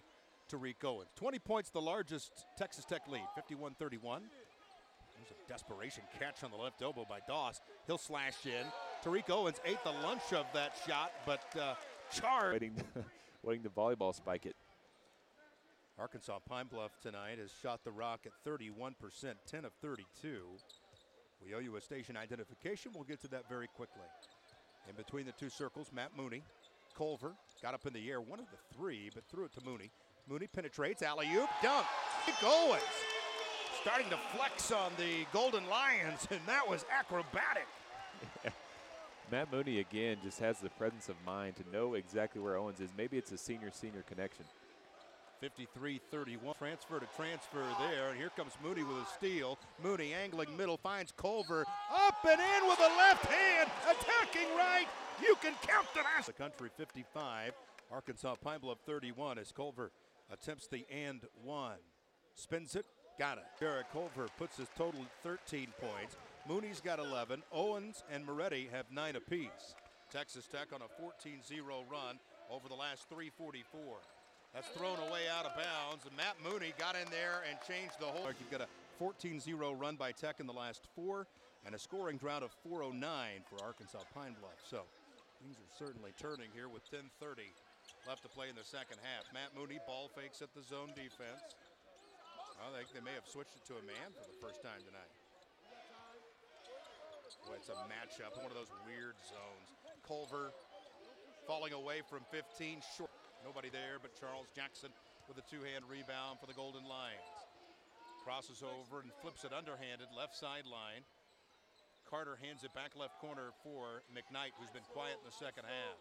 Tariq Owens. 20 points, the largest Texas Tech lead, 51-31. There's a desperation catch on the left elbow by Doss. He'll slash in. Tariq Owens ate the lunch of that shot, but charged. Waiting to volleyball spike it. Arkansas PineBluff tonight has shot the rock at 31%, 10 of 32. We owe you a station identification. We'll get to that very quickly. In between the two circles, Matt Mooney. Culver got up in the air, one of the three, but threw it to Mooney. Mooney penetrates, alley-oop, dunk. Owens starting to flex on the Golden Lions, and that was acrobatic. Matt Mooney, again, just has the presence of mind to know exactly where Owens is. Maybe it's a senior-senior connection. 53-31, transfer to transfer there, and here comes Mooney with a steal. Mooney angling middle, finds Culver, up and in with a left hand, attacking right. You can count the last. The country 55, Arkansas PineBluff 31 as Culver attempts the and one. Spins it, got it. Derek Culver puts his total at 13 points. Mooney's got 11. Owens and Moretti have 9 apiece. Texas Tech on a 14-0 run over the last 344. That's thrown away out of bounds, and Matt Mooney got in there and changed the whole. You've got a 14-0 run by Tech in the last 4, and a scoring drought of 409 for Arkansas PineBluff. So things are certainly turning here with 10:30 left to play in the second half. Matt Mooney ball fakes at the zone defense. I think they may have switched it to a man for the first time tonight. Boy, it's a matchup, one of those weird zones. Culver falling away from 15 short. Nobody there but Charles Jackson with a two-hand rebound for the Golden Lions. Crosses over and flips it underhanded, left sideline. Carter hands it back left corner for McKnight, who's been quiet in the second half.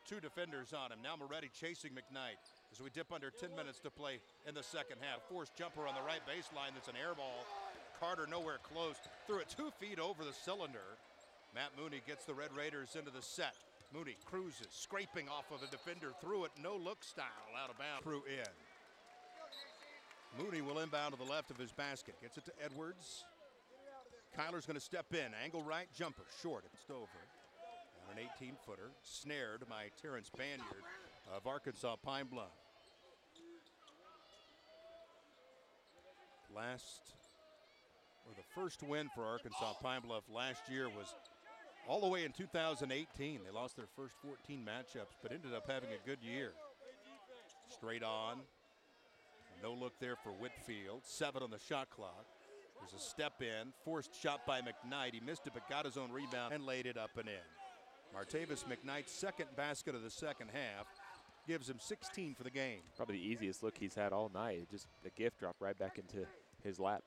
2 defenders on him. Now Moretti chasing McKnight as we dip under 10 minutes to play in the second half. Forced jumper on the right baseline. That's an air ball. Carter nowhere close. Threw it 2 feet over the cylinder. Matt Mooney gets the Red Raiders into the set. Mooney cruises, scraping off of a defender, threw it, no-look style, out of bounds, threw in. Mooney will inbound to the left of his basket, gets it to Edwards. Kyler's going to step in, angle right, jumper, short, it's over. On an 18-footer, snared by Terrence Banyard of Arkansas PineBluff. The first win for Arkansas PineBluff last year was all the way in 2018. They lost their first 14 matchups, but ended up having a good year. Straight on. No look there for Whitfield. 7 on the shot clock. There's a step in. Forced shot by McKnight. He missed it, but got his own rebound and laid it up and in. Martavis McKnight's second basket of the second half gives him 16 for the game. Probably the easiest look he's had all night. Just a gift drop right back into his lap.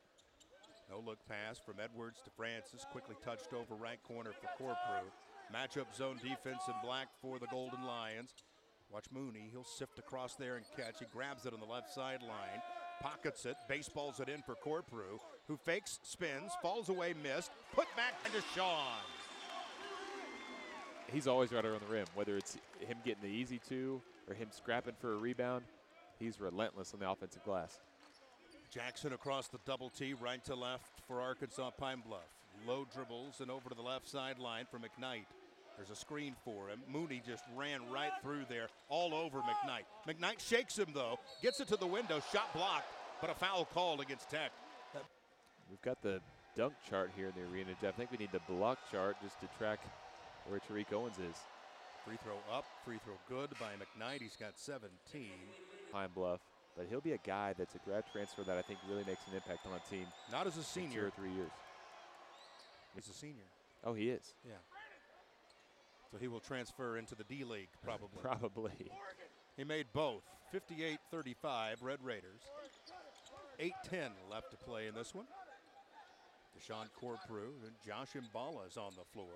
No-look pass from Edwards to Francis, quickly touched over right corner for Corprew. Matchup zone defense in black for the Golden Lions. Watch Mooney, he'll sift across there and catch. He grabs it on the left sideline, pockets it, baseballs it in for Corprew, who fakes, spins, falls away, missed, put back into Sean. He's always right around the rim, whether it's him getting the easy two or him scrapping for a rebound. He's relentless on the offensive glass. Jackson across the double T, right to left for Arkansas PineBluff. Low dribbles and over to the left sideline for McKnight. There's a screen for him. Mooney just ran right through there, all over McKnight. McKnight shakes him, though, gets it to the window, shot blocked, but a foul called against Tech. We've got the dunk chart here in the arena, Jeff. I think we need the block chart just to track where Tariq Owens is. Free throw up, free throw good by McKnight. He's got 17. PineBluff, but he'll be a guy that's a grad transfer that I think really makes an impact on a team. Not as a senior. 2 or 3 years. He's a senior. Oh, he is? Yeah. So he will transfer into the D-League, probably. Probably. He made both. 58-35, Red Raiders. 8:10 left to play in this one. Deshaun Corprew and Josh Imbala is on the floor,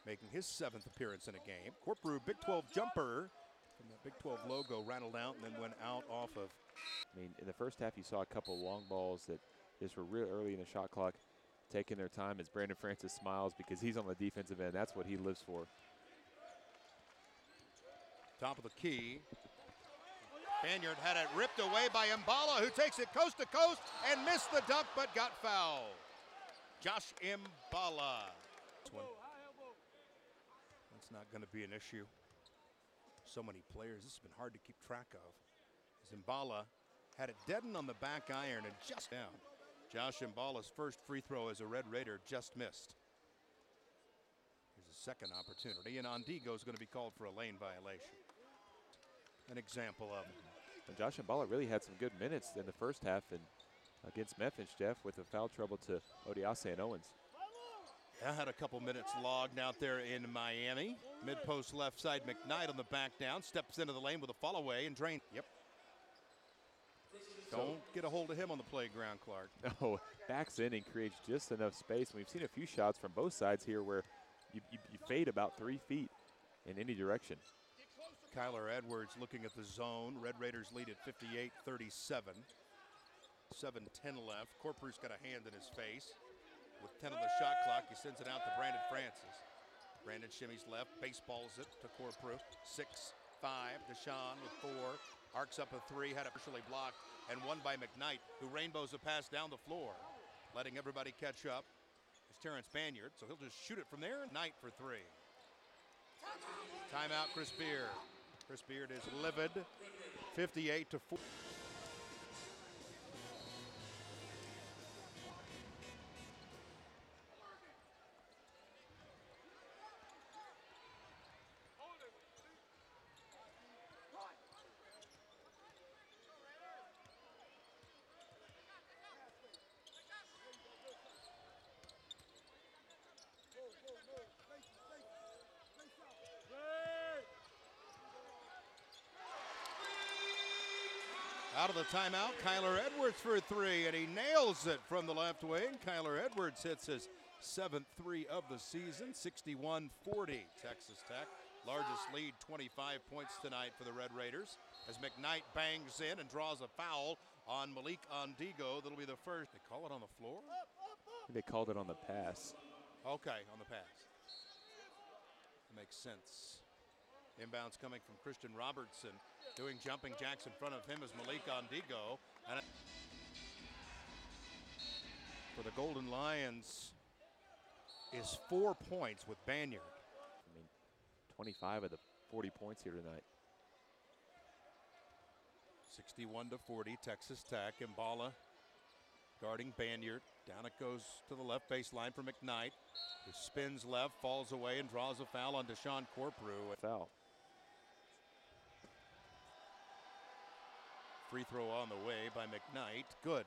making his 7th appearance in a game. Corprew, Big 12 jumper from the Big 12 logo, rattled out and then went out off of. I mean, in the first half, you saw a couple long balls that just were real early in the shot clock, taking their time as Brandon Francis smiles because he's on the defensive end. That's what he lives for. Top of the key. Banyard had it ripped away by Imbala, who takes it coast to coast and missed the dunk but got fouled. Josh Imbala. That's not going to be an issue. So many players. This has been hard to keep track of. As Imbala had it deadened on the back iron and just down. Josh Imbala's first free throw as a Red Raider just missed. Here's a second opportunity, and Ondigo is going to be called for a lane violation. An example of it. And Josh Imbala really had some good minutes in the first half and against Memphis, Jeff, with the foul trouble to Odiase and Owens. Yeah, had a couple minutes logged out there in Miami. Mid-post left side, McKnight on the back down, steps into the lane with a fall away and drain. Yep. Don't get a hold of him on the playground, Clark. No, backs in and creates just enough space. We've seen a few shots from both sides here where you fade about 3 feet in any direction. Kyler Edwards looking at the zone. Red Raiders lead at 58-37. 7:10 left. Corprew's got a hand in his face. With 10 on the shot clock, he sends it out to Brandon Francis. Brandon shimmies left, baseballs it to Corprew. 6-5, Deshaun with 4. Arcs up a 3, had it partially blocked, and won by McKnight, who rainbows a pass down the floor. Letting everybody catch up is Terrence Banyard, so he'll just shoot it from there. Knight for 3. Timeout, Chris Beard. Chris Beard is livid, 58-4. Out of the timeout, Kyler Edwards for 3, and he nails it from the left wing. Kyler Edwards hits his 7th 3 of the season, 61-40. Texas Tech, largest lead, 25 points tonight for the Red Raiders. As McKnight bangs in and draws a foul on Malik Ondigo. That'll be the first. They call it on the floor? They called it on the pass. Okay, on the pass. Makes sense. Inbounds coming from Christian Robertson. Doing jumping jacks in front of him is Malik Ondigo. And for the Golden Lions is 4 points with Banyard. I mean, 25 of the 40 points here tonight. 61-40, Texas Tech. Imbala guarding Banyard. Down it goes to the left baseline for McKnight, who spins left, falls away, and draws a foul on Deshaun Corprew. Foul. Free throw on the way by McKnight. Good.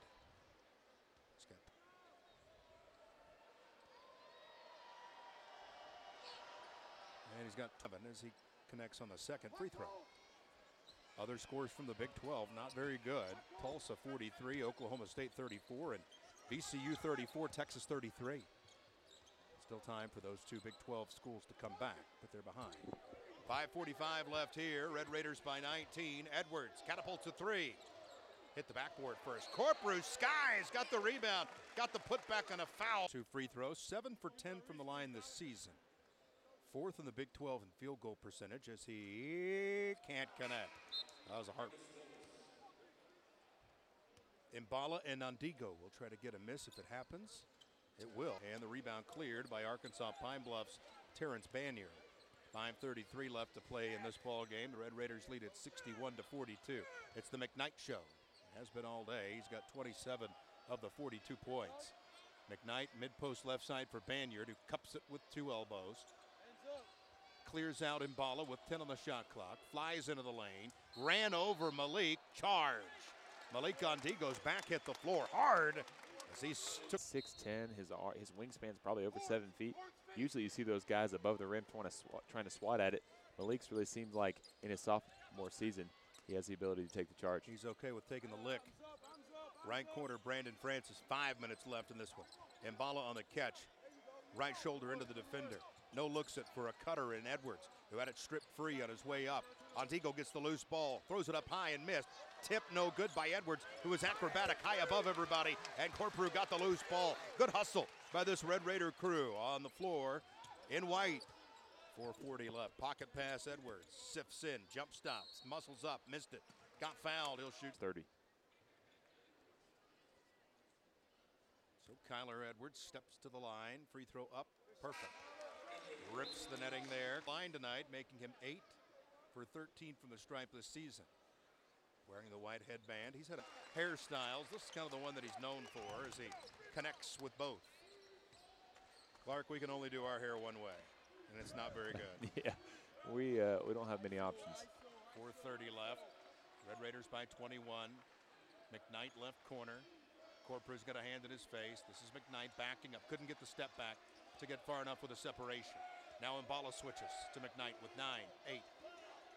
And he's got 7 as he connects on the second free throw. Other scores from the Big 12, not very good. Tulsa 43, Oklahoma State 34, and VCU 34, Texas 33. Still time for those two Big 12 schools to come back, but they're behind. 5:45 left here. Red Raiders by 19. Edwards catapults a 3. Hit the backboard first. Corprew skies, got the rebound, got the putback on a foul. 2 free throws, 7 for 10 from the line this season. 4th in the Big 12 in field goal percentage as he can't connect. That was a hard. Imbala and Ondigo will try to get a miss if it happens. It will. And the rebound cleared by Arkansas Pine Bluff's Terrence Banier. 5:33 left to play in this ball game. The Red Raiders lead at 61-42. It's the McKnight show. Has been all day. He's got 27 of the 42 points. McKnight, mid-post left side for Banyard, who cups it with 2 elbows. Clears out Mbala with 10 on the shot clock. Flies into the lane. Ran over Malik. Charge. Malik Gondi goes back, hit the floor hard. As he 6'10", his wingspan's probably over 7 feet. Usually you see those guys above the rim trying to swat at it. Malik's really seems like in his sophomore season he has the ability to take the charge. He's okay with taking the lick. Right corner, Brandon Francis, 5 minutes left in this one. Mbala on the catch. Right shoulder into the defender. No looks it for a cutter in Edwards, who had it stripped free on his way up. Antigo gets the loose ball, throws it up high and missed. Tip no good by Edwards, who was acrobatic high above everybody, and Corprew got the loose ball. Good hustle by this Red Raider crew on the floor in white. 4:40 left. Pocket pass, Edwards sifts in, jump stops, muscles up, missed it. Got fouled, he'll shoot 30. So Kyler Edwards steps to the line, free throw up, perfect. Rips the netting there. Line tonight, making him 8 for 13 from the stripe this season. Wearing the white headband. He's had hairstyles. This is kind of the one that he's known for as he connects with both. Clark, we can only do our hair one way, and it's not very good. Yeah, we don't have many options. 4:30 left. Red Raiders by 21. McKnight left corner. Corprew's got a hand in his face. This is McKnight backing up. Couldn't get the step back to get far enough with a separation. Now Mbala switches to McKnight with 9-8.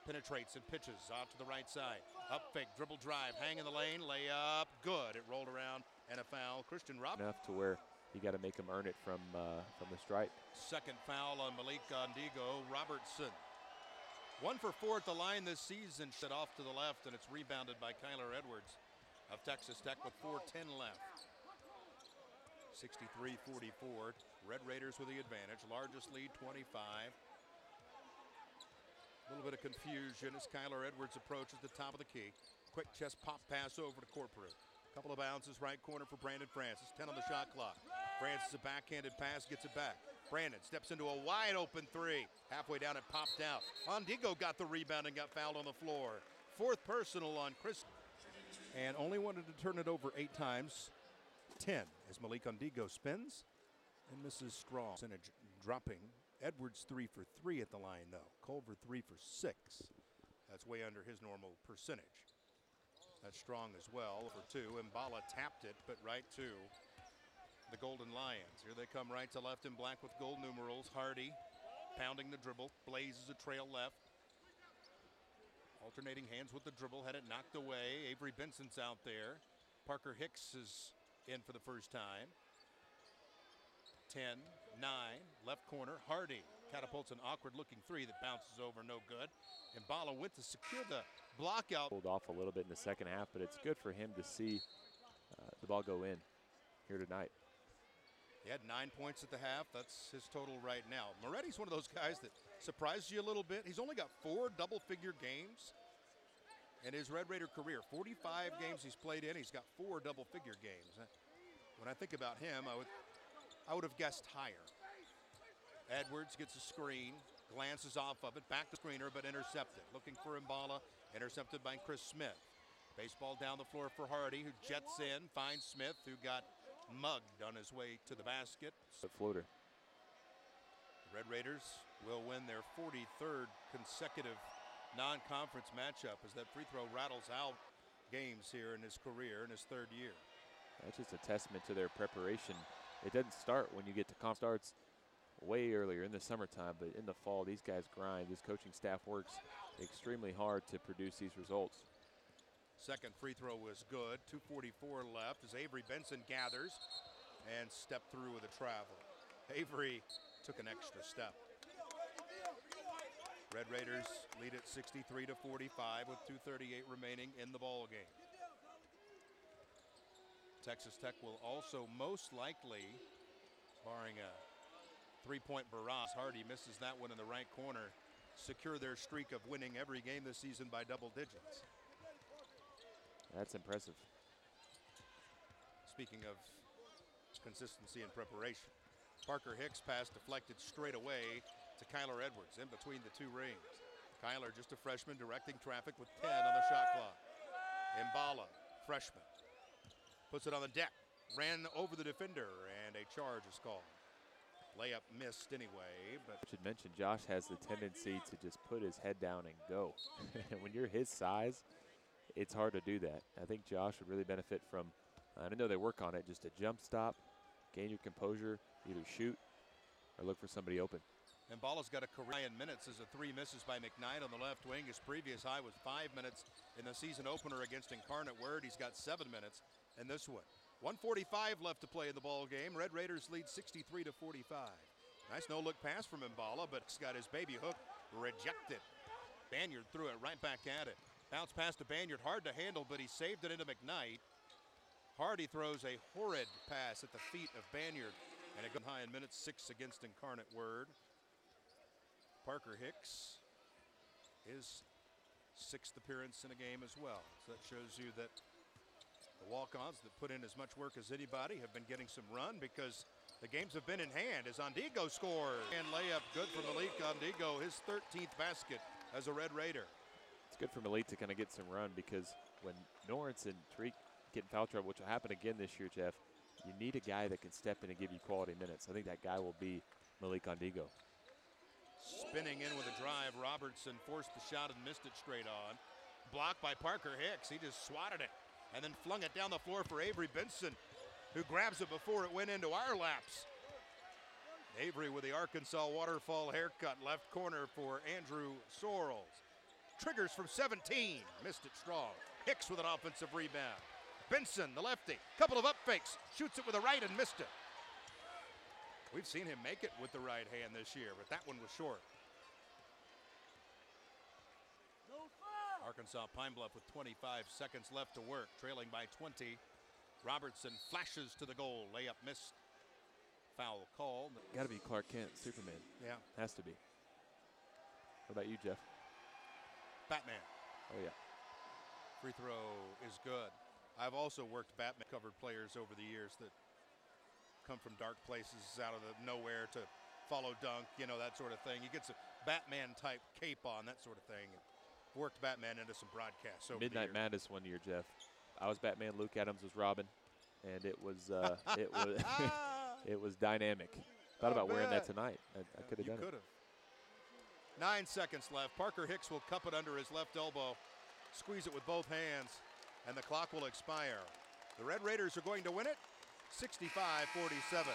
Penetrates and pitches out to the right side. Up fake, dribble drive, hang in the lane, layup, good. It rolled around and a foul. Christian Rob. Enough to where you got to make him earn it from the stripe. Second foul on Malik Gondigo. Robertson. 1 for 4 at the line this season. Set off to the left, and it's rebounded by Kyler Edwards of Texas Tech with 4:10 left. 63-44. Red Raiders with the advantage. Largest lead, 25. A little bit of confusion as Kyler Edwards approaches the top of the key. Quick chest pop pass over to Corprew. Couple of bounces, right corner for Brandon Francis. 10 on the shot clock. Francis, a backhanded pass, gets it back. Brandon steps into a wide open 3. Halfway down, it popped out. Ondigo got the rebound and got fouled on the floor. 4th personal on Chris. And only wanted to turn it over 8 times. 10 as Malik Ondigo spins and misses strong. Percentage dropping. Edwards 3 for 3 at the line, though. Culver 3 for 6. That's way under his normal percentage. That's strong as well for 2. Mbala tapped it, but right to the Golden Lions. Here they come right to left in black with gold numerals. Hardy pounding the dribble, blazes a trail left. Alternating hands with the dribble, had it knocked away. Avery Benson's out there. Parker Hicks is in for the first time. 10-9, left corner. Hardy catapults an awkward looking 3 that bounces over, no good. And Mbala went to secure the block out. Pulled off a little bit in the second half, but it's good for him to see the ball go in here tonight. He had 9 points at the half. That's his total right now. Moretti's one of those guys that surprised you a little bit. He's only got 4 double-figure games in his Red Raider career. 45 games he's played in. He's got 4 double-figure games. When I think about him, I would have guessed higher. Edwards gets a screen, glances off of it, back to screener, but intercepted. Looking for Mbala, intercepted by Chris Smith. Baseball down the floor for Hardy, who jets in, finds Smith, who got mugged on his way to the basket. The floater. The Red Raiders will win their 43rd consecutive non-conference matchup as that free throw rattles out games here in his career in his 3rd year. That's just a testament to their preparation. It doesn't start when you get to starts way earlier in the summertime, but in the fall, these guys grind. This coaching staff works extremely hard to produce these results. Second free throw was good. 2:44 left as Avery Benson gathers and stepped through with a travel. Avery took an extra step. Red Raiders lead at 63-45 with 2:38 remaining in the ball game. Texas Tech will also most likely, barring a 3-point barrage, Hardy misses that one in the right corner, secure their streak of winning every game this season by double digits. That's impressive. Speaking of consistency and preparation. Parker Hicks pass deflected straight away to Kyler Edwards in between the two rings. Kyler, just a freshman, directing traffic with 10 on the shot clock. Mbala, freshman, puts it on the deck, ran over the defender, and a charge is called. Layup missed anyway, but I should mention Josh has the tendency to just put his head down and go. And when you're his size, it's hard to do that. I think Josh would really benefit from, I know they work on it, just a jump stop, gain your composure, either shoot or look for somebody open. Mbala's got a career in minutes as a 3 misses by McKnight on the left wing. His previous high was 5 minutes in the season opener against Incarnate Word. He's got 7 minutes in this one. 1:45 left to play in the ball game. Red Raiders lead 63-45. Nice no-look pass from Mbala, but he's got his baby hook rejected. Banyard threw it right back at it. Bounce pass to Banyard, hard to handle, but he saved it into McKnight. Hardy throws a horrid pass at the feet of Banyard, and it goes high in minutes, 6 against Incarnate Word. Parker Hicks, his 6th appearance in a game as well. So that shows you that the walk-ons that put in as much work as anybody have been getting some run because the games have been in hand as Ondigo scores. And layup good for Malik Ondigo, his 13th basket as a Red Raider. It's good for Malik to kind of get some run because when Norrance and Tariq get in foul trouble, which will happen again this year, Jeff, you need a guy that can step in and give you quality minutes. I think that guy will be Malik Ondigo. Spinning in with a drive, Robertson forced the shot and missed it straight on. Blocked by Parker Hicks, he just swatted it and then flung it down the floor for Avery Benson, who grabs it before it went into our laps. Avery with the Arkansas waterfall haircut, left corner for Andrew Sorrells. Triggers from 17, missed it strong. Hicks with an offensive rebound. Benson, the lefty, couple of up fakes, shoots it with the right and missed it. We've seen him make it with the right hand this year, but that one was short. Arkansas PineBluff with 25 seconds left to work, trailing by 20. Robertson flashes to the goal, layup missed. Foul called. Got to be Clark Kent, Superman. Yeah. Has to be. What about you, Jeff? Batman. Oh, yeah. Free throw is good. I've also worked Batman covered players over the years that come from dark places out of the nowhere to follow dunk, you know, that sort of thing. You get some Batman type cape on, that sort of thing. Worked Batman into some broadcasts over Midnight the years. Madness one year, Jeff. I was Batman, Luke Adams was Robin, and it was it was dynamic. Thought about wearing that tonight. I could have done it. You could have. 9 seconds left. Parker Hicks will cup it under his left elbow, squeeze it with both hands, and the clock will expire. The Red Raiders are going to win it 65-47.